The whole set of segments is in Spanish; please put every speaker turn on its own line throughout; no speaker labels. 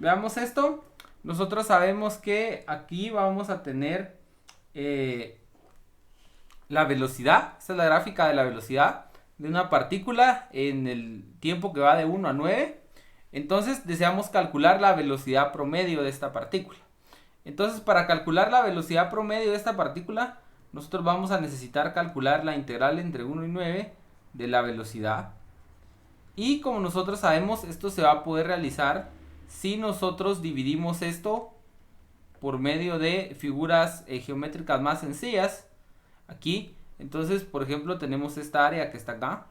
Veamos esto. Nosotros sabemos que aquí vamos a tener la velocidad. Esta es la gráfica de la velocidad de una partícula en el tiempo que va de 1 a 9. Entonces deseamos calcular la velocidad promedio de esta partícula. Entonces, para calcular la velocidad promedio de esta partícula, nosotros vamos a necesitar calcular la integral entre 1 y 9 de la velocidad. Y como nosotros sabemos, esto se va a poder realizar si nosotros dividimos esto por medio de figuras geométricas más sencillas. Aquí, entonces, por ejemplo, tenemos esta área que está acá.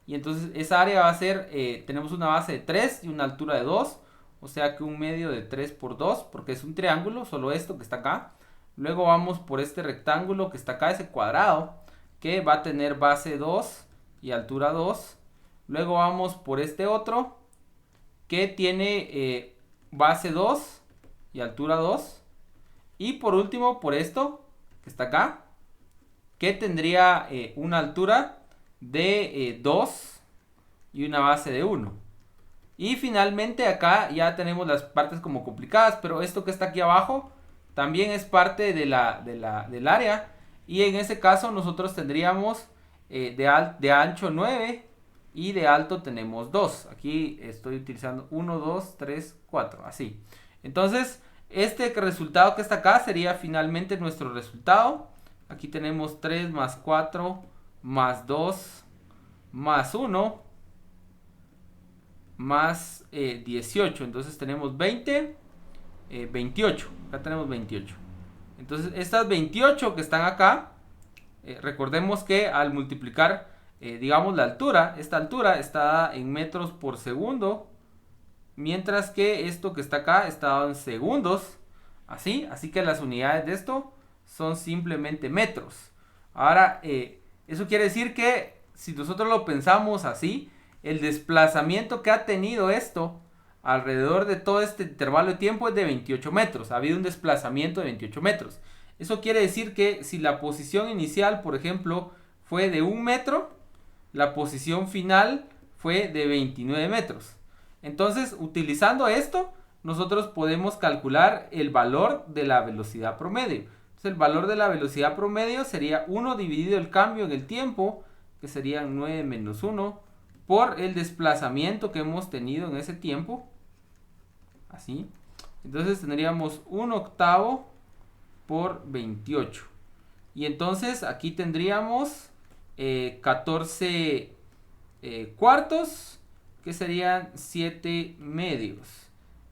Y entonces esa área va a ser, tenemos una base de 3 y una altura de 2. O sea que un medio de 3 por 2, porque es un triángulo, solo esto que está acá. Luego vamos por este rectángulo que está acá, ese cuadrado, que va a tener base 2 y altura 2. Luego vamos por este otro, que tiene base 2 y altura 2. Y por último, por esto, que está acá, que tendría una altura de 2 y una base de 1. Y finalmente acá ya tenemos las partes como complicadas, pero esto que está aquí abajo también es parte del área. Y en ese caso nosotros tendríamos de ancho 9 y de alto tenemos 2. Aquí estoy utilizando 1, 2, 3, 4, así. Entonces este resultado que está acá sería finalmente nuestro resultado. Aquí tenemos 3 más 4 más 2 más 1 más 18. Entonces tenemos 20, 28. Acá tenemos 28. Entonces estas 28 que están acá, recordemos que al multiplicar, digamos, la altura, esta altura está en metros por segundo, mientras que esto que está acá está en segundos. Así que las unidades de esto son simplemente metros. Ahora, eso quiere decir que si nosotros lo pensamos así, el desplazamiento que ha tenido esto alrededor de todo este intervalo de tiempo es de 28 metros. Ha habido un desplazamiento de 28 metros. Eso quiere decir que si la posición inicial, por ejemplo, fue de 1 metro, la posición final fue de 29 metros. Entonces, utilizando esto, nosotros podemos calcular el valor de la velocidad promedio. Entonces, el valor de la velocidad promedio sería 1 dividido el cambio en el tiempo, que sería 9 menos 1, por el desplazamiento que hemos tenido en ese tiempo. Así. Entonces tendríamos 1 octavo por 28. Y entonces aquí tendríamos 14 cuartos, que serían 7 medios.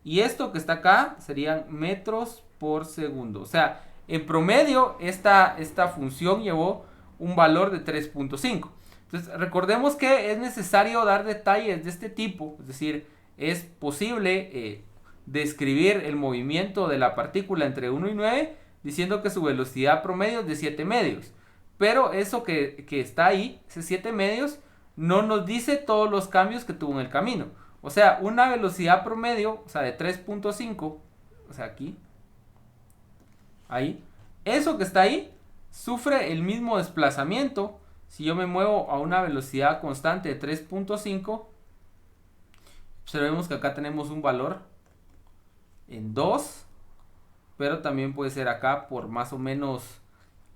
Y esto que está acá serían metros por segundo. O sea, en promedio esta función llevó un valor de 3.5. Entonces, recordemos que es necesario dar detalles de este tipo, es decir, es posible describir el movimiento de la partícula entre 1 y 9 diciendo que su velocidad promedio es de 7 medios. Pero eso que está ahí, esos 7 medios, no nos dice todos los cambios que tuvo en el camino. O sea, una velocidad promedio, o sea, de 3.5, o sea, aquí, ahí, eso que está ahí, sufre el mismo desplazamiento. Si yo me muevo a una velocidad constante de 3.5, observemos que acá tenemos un valor en 2, pero también puede ser acá por más o menos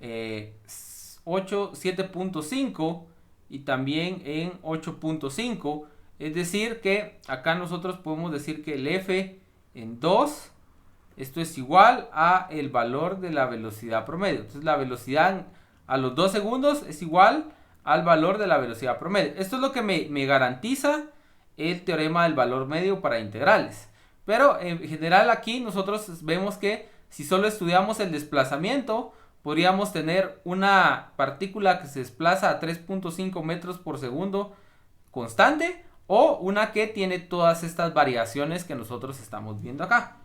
7.5 y también en 8.5. Es decir que acá nosotros podemos decir que el F en 2, esto es igual a el valor de la velocidad promedio. Entonces la velocidad a los 2 segundos es igual al valor de la velocidad promedio. Esto es lo que me garantiza el teorema del valor medio para integrales. Pero en general aquí nosotros vemos que si solo estudiamos el desplazamiento, podríamos tener una partícula que se desplaza a 3.5 metros por segundo constante, o una que tiene todas estas variaciones que nosotros estamos viendo acá.